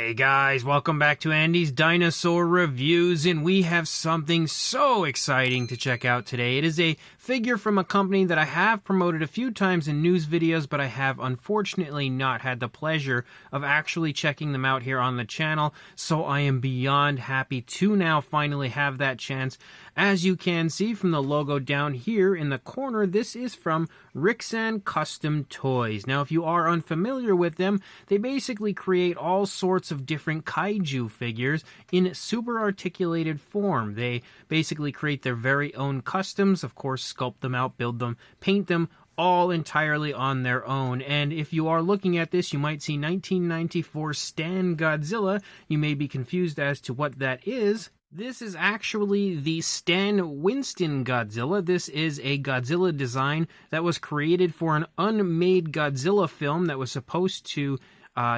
Hey guys, welcome back to Andy's Dinosaur Reviews, and we have something so exciting to check out today. It is a figure from a company that I have promoted a few times in news videos, but I have unfortunately not had the pleasure of actually checking them out here on the channel, so I am beyond happy to now finally have that chance. As you can see from the logo down here in the corner, this is from Ricsan Custom Toys. Now, if you are unfamiliar with them, they basically create all sorts of different kaiju figures in super articulated form. They basically create their very own customs, of course, sculpt them out, build them, paint them, all entirely on their own. And if you are looking at this, you might see 1994 Stan Godzilla. You may be confused as to what that is. This is actually the Stan Winston Godzilla. This is a Godzilla design that was created for an unmade Godzilla film that was supposed to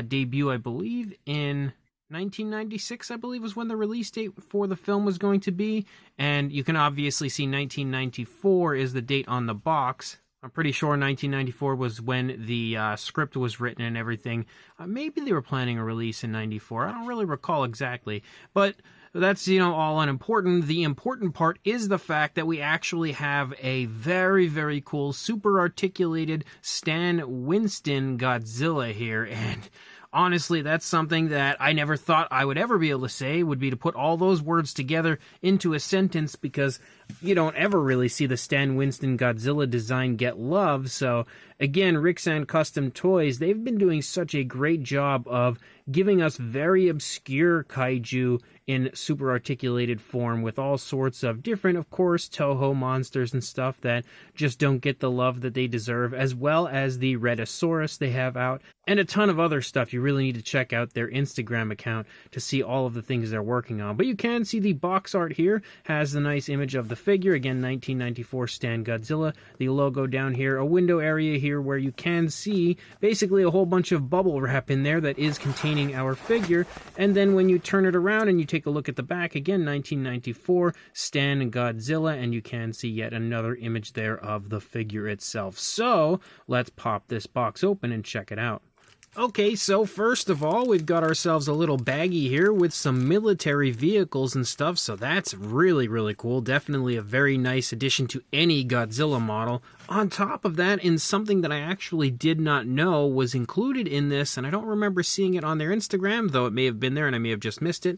debut, I believe, in 1996, I believe, was when the release date for the film was going to be. And you can obviously see 1994 is the date on the box. I'm pretty sure 1994 was when the script was written and everything. Maybe they were planning a release in 94. I don't really recall exactly. But that's, all unimportant. The important part is the fact that we actually have a very, very cool, super articulated Stan Winston Godzilla here. And honestly, that's something that I never thought I would ever be able to say, would be to put all those words together into a sentence, because you don't ever really see the Stan Winston Godzilla design get love. So again, Ricsan Custom Toys, they've been doing such a great job of giving us very obscure kaiju in super articulated form with all sorts of different, of course, Toho monsters and stuff that just don't get the love that they deserve, as well as the Rhedosaurus they have out, and a ton of other stuff. You really need to check out their Instagram account to see all of the things they're working on. But you can see the box art here has the nice image of the figure. Again, 1994 Stan Godzilla. The logo down here, a window area here where you can see basically a whole bunch of bubble wrap in there that is containing our figure. And then when you turn it around and you take a look at the back, again, 1994 Stan Godzilla, and you can see yet another image there of the figure itself. So let's pop this box open and check it out. Okay, so first of all, we've got ourselves a little baggie here with some military vehicles and stuff, so that's really, really cool. Definitely a very nice addition to any Godzilla model. On top of that, in something that I actually did not know was included in this, and I don't remember seeing it on their Instagram, though it may have been there and I may have just missed it,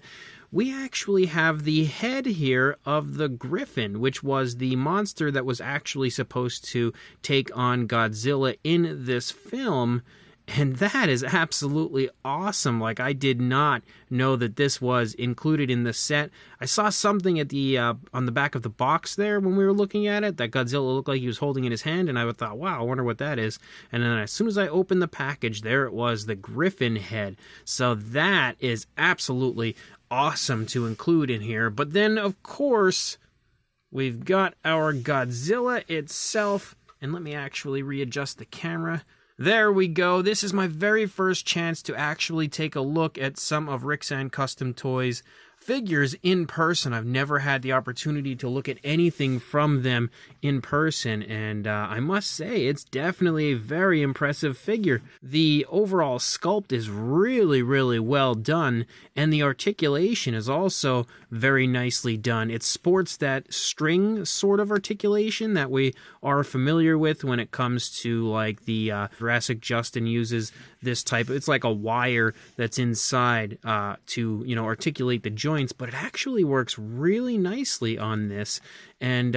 we actually have the head here of the Griffin, which was the monster that was actually supposed to take on Godzilla in this film. And that is absolutely awesome. Like, I did not know that this was included in the set. I saw something at the on the back of the box there when we were looking at it that Godzilla looked like he was holding in his hand, and I thought, wow, I wonder what that is. And then as soon as I opened the package, there it was, the Griffin head. So that is absolutely awesome to include in here. But then, of course, we've got our Godzilla itself. And let me actually readjust the camera. There we go. This is my very first chance to actually take a look at some of Ricsan Custom Toys figures in person. I've never had the opportunity to look at anything from them in person, and I must say, it's definitely a very impressive figure. The overall sculpt is really, really well done, and the articulation is also very nicely done. It sports that string sort of articulation that we are familiar with when it comes to, like, the Jurassic Justin uses this type. It's like a wire that's inside to, articulate the joints, but it actually works really nicely on this. And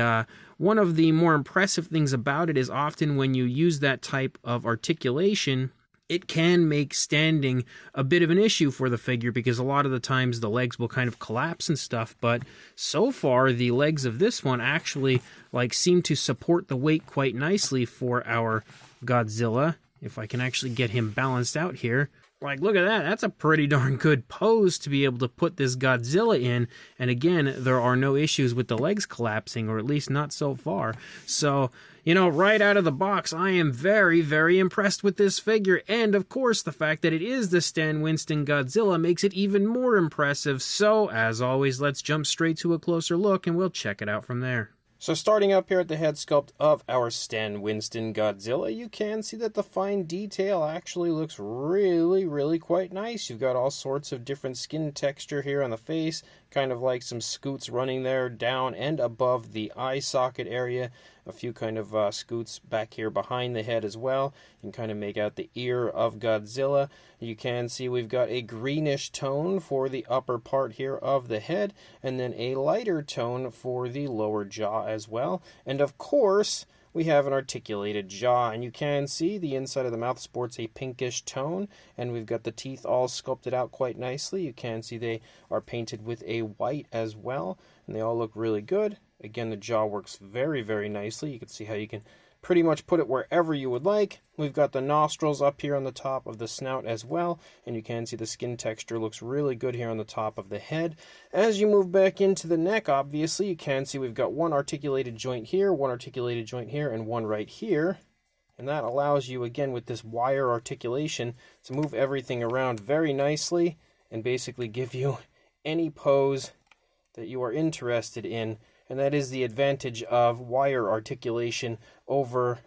one of the more impressive things about it is often when you use that type of articulation, it can make standing a bit of an issue for the figure, because a lot of the times the legs will kind of collapse and stuff. But so far, the legs of this one actually seem to support the weight quite nicely for our Godzilla. If I can actually get him balanced out here. Look at that. That's a pretty darn good pose to be able to put this Godzilla in. And again, there are no issues with the legs collapsing, or at least not so far. So, right out of the box, I am very, very impressed with this figure. And of course, the fact that it is the Stan Winston Godzilla makes it even more impressive. So, as always, let's jump straight to a closer look and we'll check it out from there. So starting up here at the head sculpt of our Stan Winston Godzilla, you can see that the fine detail actually looks really quite nice. You've got all sorts of different skin texture here on the face, kind of like some scoots running there down and above the eye socket area. A few kind of scoots back here behind the head as well. You can kind of make out the ear of Godzilla. You can see we've got a greenish tone for the upper part here of the head, and then a lighter tone for the lower jaw as well. And of course, we have an articulated jaw, and you can see the inside of the mouth sports a pinkish tone, and we've got the teeth all sculpted out quite nicely. You can see they are painted with a white as well, and they all look really good. Again, the jaw works very nicely. You can see how you can pretty much put it wherever you would like. We've got the nostrils up here on the top of the snout as well, and you can see the skin texture looks really good here on the top of the head. As you move back into the neck, obviously, you can see we've got one articulated joint here, one articulated joint here, and one right here. And that allows you, again, with this wire articulation, to move everything around very nicely and basically give you any pose that you are interested in. And that is the advantage of wire articulation over,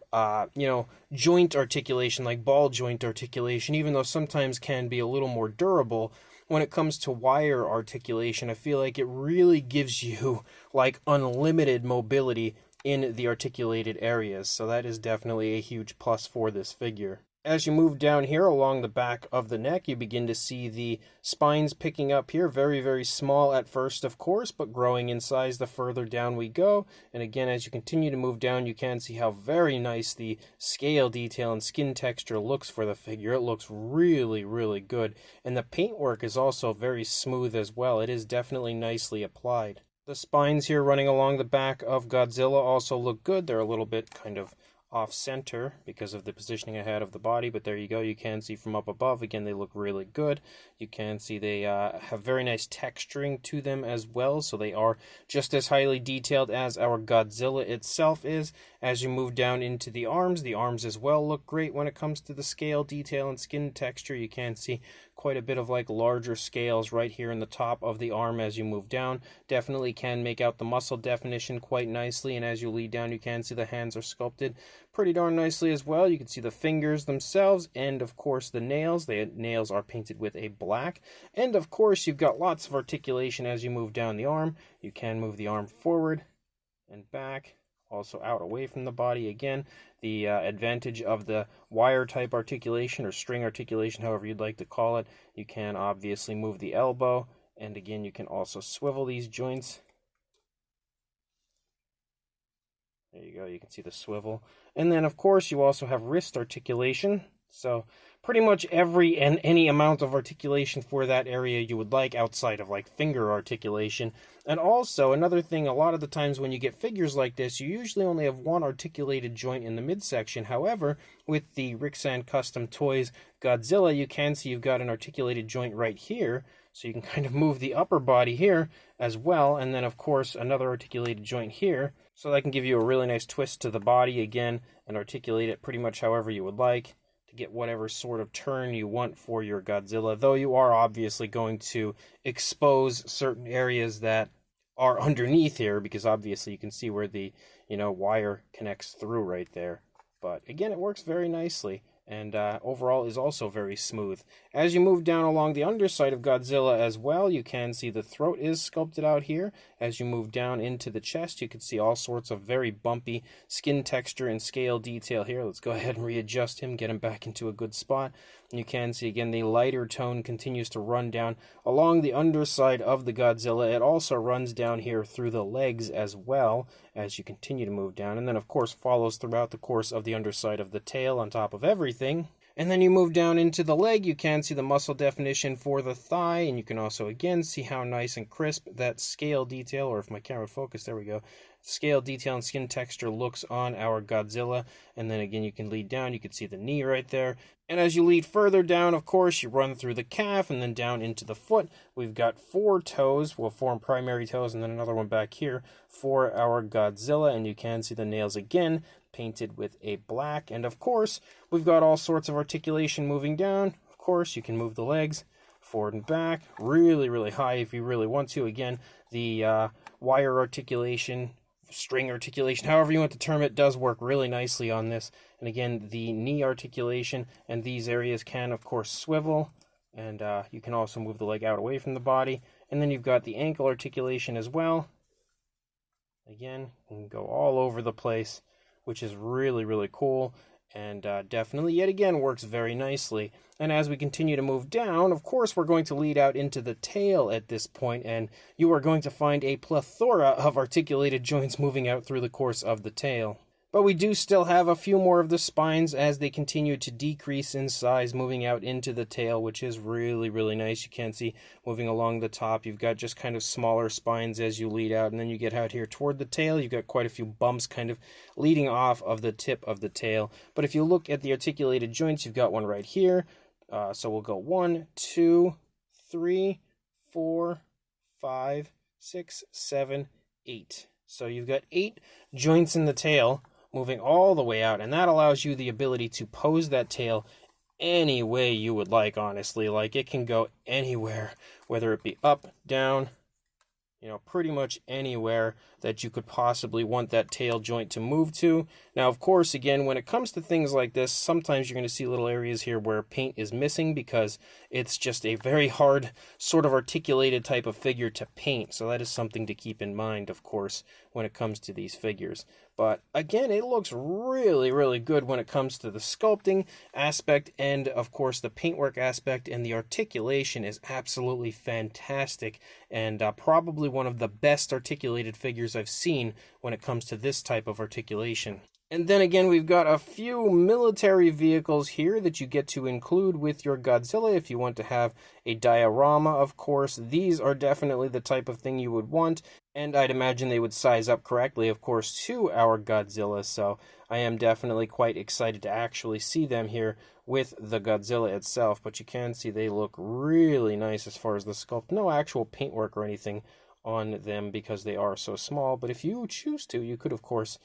joint articulation, like ball joint articulation, even though sometimes can be a little more durable. When it comes to wire articulation, I feel like it really gives you, like, unlimited mobility in the articulated areas. So that is definitely a huge plus for this figure. As you move down here along the back of the neck, you begin to see the spines picking up here. Very small at first, of course, but growing in size the further down we go. And again, as you continue to move down, you can see how very nice the scale detail and skin texture looks for the figure. It looks really good. And the paintwork is also very smooth as well. It is definitely nicely applied. The spines here running along the back of Godzilla also look good. They're a little bit kind of off-center because of the positioning I had of the body, but there you go. You can see from up above, again, they look really good. You can see they have very nice texturing to them as well, so they are just as highly detailed as our Godzilla itself is. As you move down into the arms as well look great when it comes to the scale detail and skin texture. You can see quite a bit of like larger scales right here in the top of the arm as you move down. Definitely can make out the muscle definition quite nicely, and as you lead down, you can see the hands are sculpted pretty darn nicely as well. You can see the fingers themselves, and of course the nails. The nails are painted with a black, and of course you've got lots of articulation as you move down the arm. You can move the arm forward and back, also out away from the body. Again, the advantage of the wire type articulation or string articulation, however you'd like to call it. You can obviously move the elbow, and again you can also swivel these joints. There you go, you can see the swivel. And then of course you also have wrist articulation. So pretty much every and any amount of articulation for that area you would like outside of like finger articulation. And also another thing, a lot of the times when you get figures like this, you usually only have one articulated joint in the midsection. However, with the Ricsan Custom Toys Godzilla, you can see you've got an articulated joint right here. So you can kind of move the upper body here as well. And then of course another articulated joint here. So that can give you a really nice twist to the body again and articulate it pretty much however you would like to get whatever sort of turn you want for your Godzilla. Though you are obviously going to expose certain areas that are underneath here, because obviously you can see where the wire connects through right there. But again, it works very nicely. And overall is also very smooth. As you move down along the underside of Godzilla as well, you can see the throat is sculpted out here. As you move down into the chest, you can see all sorts of very bumpy skin texture and scale detail here. Let's go ahead and readjust him, get him back into a good spot. And you can see again the lighter tone continues to run down along the underside of the Godzilla. It also runs down here through the legs as well as you continue to move down, and then of course follows throughout the course of the underside of the tail on top of everything. And then you move down into the leg, you can see the muscle definition for the thigh, and you can also again see how nice and crisp that scale detail, or if my camera focused, there we go, scale detail and skin texture looks on our Godzilla. And then again you can lead down, you can see the knee right there. And as you lead further down, of course, you run through the calf and then down into the foot. We've got 4 toes, well, 4 primary toes, and then another one back here for our Godzilla. And you can see the nails again, painted with a black. And of course, we've got all sorts of articulation moving down. Of course, you can move the legs forward and back really high if you really want to. Again, the wire articulation string articulation, however you want to term it, does work really nicely on this. And again, the knee articulation and these areas can, of course, swivel. And you can also move the leg out away from the body. And then you've got the ankle articulation as well. Again, you can go all over the place, which is really, really cool. And definitely, yet again, works very nicely. And as we continue to move down, of course, we're going to lead out into the tail at this point, and you are going to find a plethora of articulated joints moving out through the course of the tail. But we do still have a few more of the spines as they continue to decrease in size, moving out into the tail, which is really, really nice. You can see moving along the top, you've got just kind of smaller spines as you lead out, and then you get out here toward the tail, you've got quite a few bumps kind of leading off of the tip of the tail. But if you look at the articulated joints, you've got one right here. So we'll go 1, 2, 3, 4, 5, 6, 7, 8. So you've got 8 joints in the tail, moving all the way out, and that allows you the ability to pose that tail any way you would like, honestly. Like, it can go anywhere, whether it be up, down, you know, pretty much anywhere that you could possibly want that tail joint to move to. Now, of course, again, when it comes to things like this, sometimes you're going to see little areas here where paint is missing because it's just a very hard sort of articulated type of figure to paint. So that is something to keep in mind, of course, when it comes to these figures. But again, it looks really, really good when it comes to the sculpting aspect and, of course, the paintwork aspect, and the articulation is absolutely fantastic and probably one of the best articulated figures I've seen when it comes to this type of articulation. And then again, we've got a few military vehicles here that you get to include with your Godzilla if you want to have a diorama, of course. These are definitely the type of thing you would want, and I'd imagine they would size up correctly, of course, to our Godzilla, so I am definitely quite excited to actually see them here with the Godzilla itself. But you can see they look really nice as far as the sculpt. No actual paintwork or anything on them because they are so small, but if you choose to, you could, of course,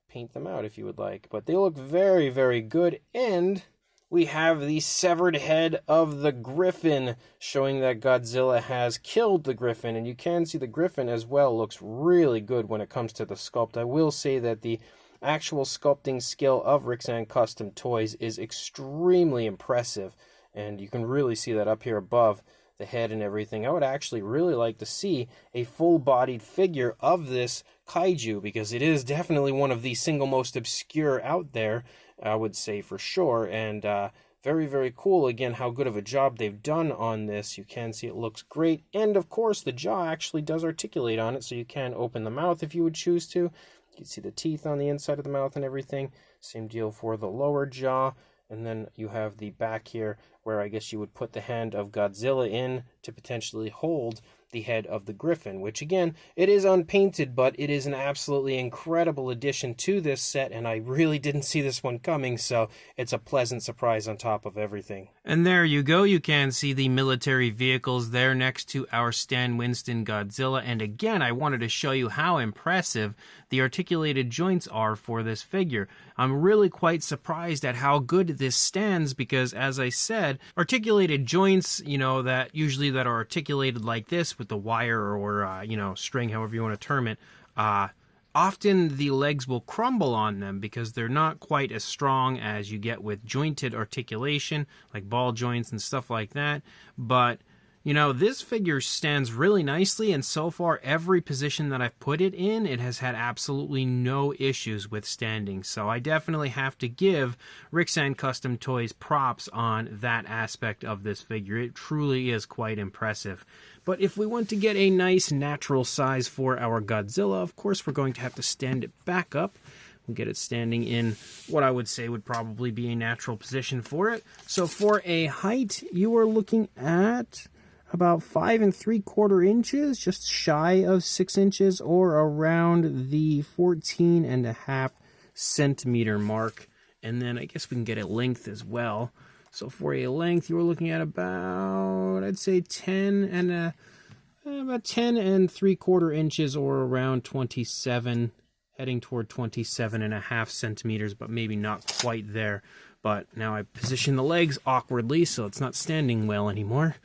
paint them out if you would like. But they look very, very good. And we have the severed head of the Griffin, showing that Godzilla has killed the Griffin. And you can see the Griffin as well looks really good when it comes to the sculpt. I will say that the actual sculpting skill of Ricsan Custom Toys is extremely impressive. And you can really see that up here above the head and everything. I would actually really like to see a full-bodied figure of this kaiju, because it is definitely one of the single most obscure out there, I would say for sure. And very, very cool, again, how good of a job they've done on this. You can see it looks great. And of course, the jaw actually does articulate on it, so you can open the mouth if you would choose to. You can see the teeth on the inside of the mouth and everything. Same deal for the lower jaw. And then you have the back here where I guess you would put the hand of Godzilla in to potentially hold the head of the Griffin, which again, it is unpainted, but it is an absolutely incredible addition to this set, and I really didn't see this one coming, so it's a pleasant surprise on top of everything. And there you go, you can see the military vehicles there next to our Stan Winston Godzilla, and again, I wanted to show you how impressive the articulated joints are for this figure. I'm really quite surprised at how good this stands because, as I said, articulated joints, you know, that usually that are articulated like this with the wire or, you know, string, however you want to term it, often the legs will crumble on them because they're not quite as strong as you get with jointed articulation, like ball joints and stuff like that. But you know, this figure stands really nicely, and so far every position that I've put it in, it has had absolutely no issues with standing. So I definitely have to give Ricsan Custom Toys props on that aspect of this figure. It truly is quite impressive. But if we want to get a nice natural size for our Godzilla, of course we're going to have to stand it back up. We'll get it standing in what I would say would probably be a natural position for it. So for a height, you are looking at about 5 3/4 inches, just shy of 6 inches, or around the 14.5 centimeter mark. And then I guess we can get a length as well. So for a length, you were looking at about, I'd say about 10 3/4 inches, or around 27, heading toward 27.5 centimeters, but maybe not quite there. But now I position the legs awkwardly, so it's not standing well anymore.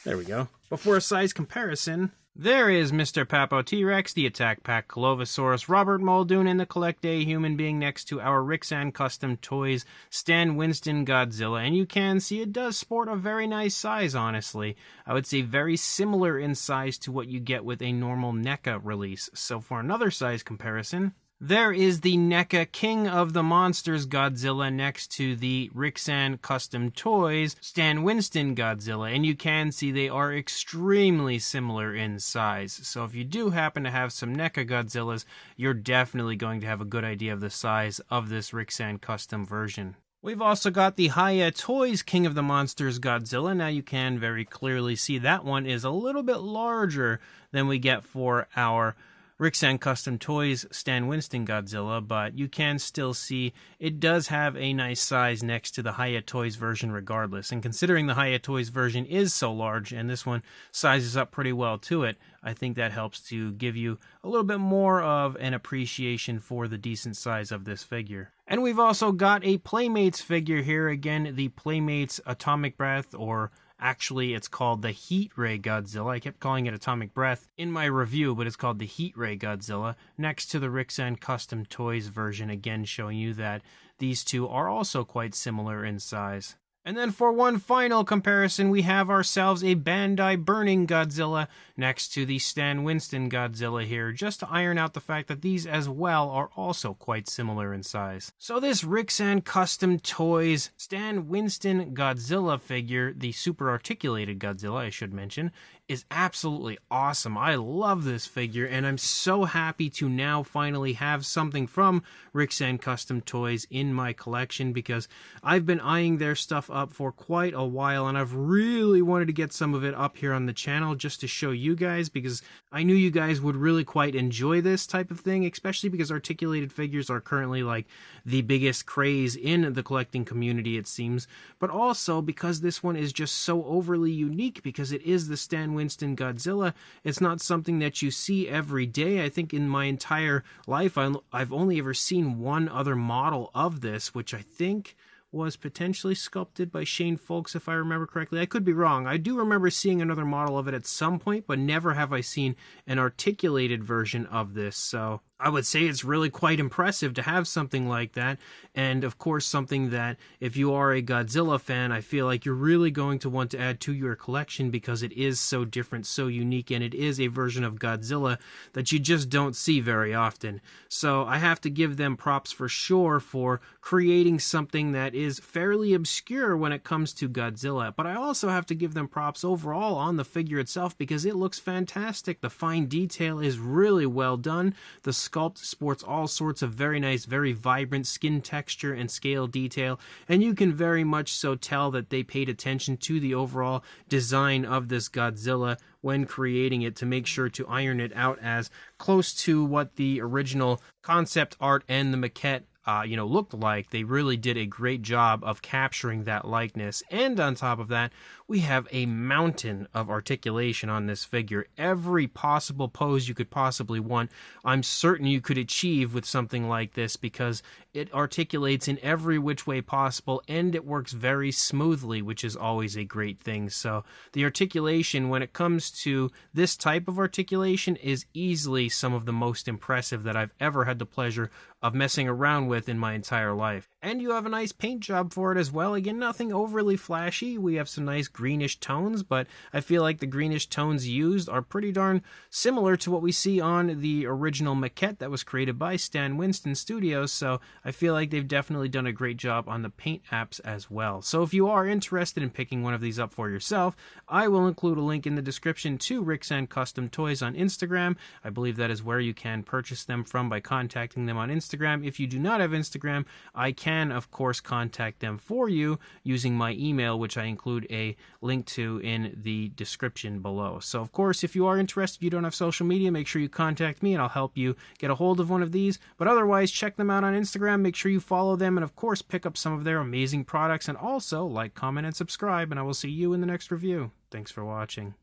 There we go. But for a size comparison, There is Mr. Papo T-Rex, the Attack Pack Colovosaurus, Robert Muldoon, and the Collect A human being next to our Ricsan Custom Toys Stan Winston Godzilla. And you can see it does sport a very nice size, honestly. I would say very similar in size to what you get with a normal NECA release. So for another size comparison, there is the NECA King of the Monsters Godzilla next to the Ricsan Custom Toys Stan Winston Godzilla, and you can see they are extremely similar in size. So if you do happen to have some NECA Godzillas, you're definitely going to have a good idea of the size of this Ricsan Custom version. We've also got the Hiya Toys King of the Monsters Godzilla. Now you can very clearly see that one is a little bit larger than we get for our Ricsan Custom Toys Stan Winston Godzilla, but you can still see it does have a nice size next to the Hiya Toys version regardless. And considering the Hiya Toys version is so large and this one sizes up pretty well to it, I think that helps to give you a little bit more of an appreciation for the decent size of this figure. And we've also got a Playmates figure here. Again, the Playmates Atomic Breath, or actually, it's called the Heat Ray Godzilla. I kept calling it Atomic Breath in my review, but it's called the Heat Ray Godzilla, next to the Ricsan Custom Toys version, again showing you that these two are also quite similar in size. And then for one final comparison, we have ourselves a Bandai Burning Godzilla next to the Stan Winston Godzilla here, just to iron out the fact that these as well are also quite similar in size. So this Ricsan Custom Toys Stan Winston Godzilla figure, the super articulated Godzilla I should mention, is absolutely awesome. I love this figure, and I'm so happy to now finally have something from Ricsan Custom Toys in my collection, because I've been eyeing their stuff up for quite a while, and I've really wanted to get some of it up here on the channel just to show you guys, because I knew you guys would really quite enjoy this type of thing, especially because articulated figures are currently like the biggest craze in the collecting community, it seems, but also because this one is just so overly unique, because it is the Stan Winston Godzilla. It's not something that you see every day. I think in my entire life I've only ever seen one other model of this, which I think was potentially sculpted by Shane Folks, if I remember correctly. I could be wrong. I do remember seeing another model of it at some point, but never have I seen an articulated version of this. So I would say it's really quite impressive to have something like that, and of course something that if you are a Godzilla fan, I feel like you're really going to want to add to your collection, because it is so different, so unique, and it is a version of Godzilla that you just don't see very often. So I have to give them props for sure for creating something that is fairly obscure when it comes to Godzilla, but I also have to give them props overall on the figure itself, because it looks fantastic. The fine detail is really well done. The sculpt sports all sorts of very nice, very vibrant skin texture and scale detail, and you can very much so tell that they paid attention to the overall design of this Godzilla when creating it, to make sure to iron it out as close to what the original concept art and the maquette looked like. They really did a great job of capturing that likeness. And on top of that, we have a mountain of articulation on this figure. Every possible pose you could possibly want, I'm certain you could achieve with something like this, because it articulates in every which way possible, and it works very smoothly, which is always a great thing. So the articulation, when it comes to this type of articulation, is easily some of the most impressive that I've ever had the pleasure of messing around with in my entire life. And you have a nice paint job for it as well. Again, nothing overly flashy. We have some nice greenish tones, but I feel like the greenish tones used are pretty darn similar to what we see on the original maquette that was created by Stan Winston Studios, so I feel like they've definitely done a great job on the paint apps as well. So if you are interested in picking one of these up for yourself, I will include a link in the description to Ricsan Custom Toys on Instagram. I believe that is where you can purchase them from by contacting them on Instagram. If you do not have Instagram, I can, of course, contact them for you using my email, which I include a link to in the description below. So, of course, if you are interested, you don't have social media, make sure you contact me and I'll help you get a hold of one of these. But otherwise, check them out on Instagram, make sure you follow them, and of course, pick up some of their amazing products, and also like, comment, and subscribe, and I will see you in the next review. Thanks for watching.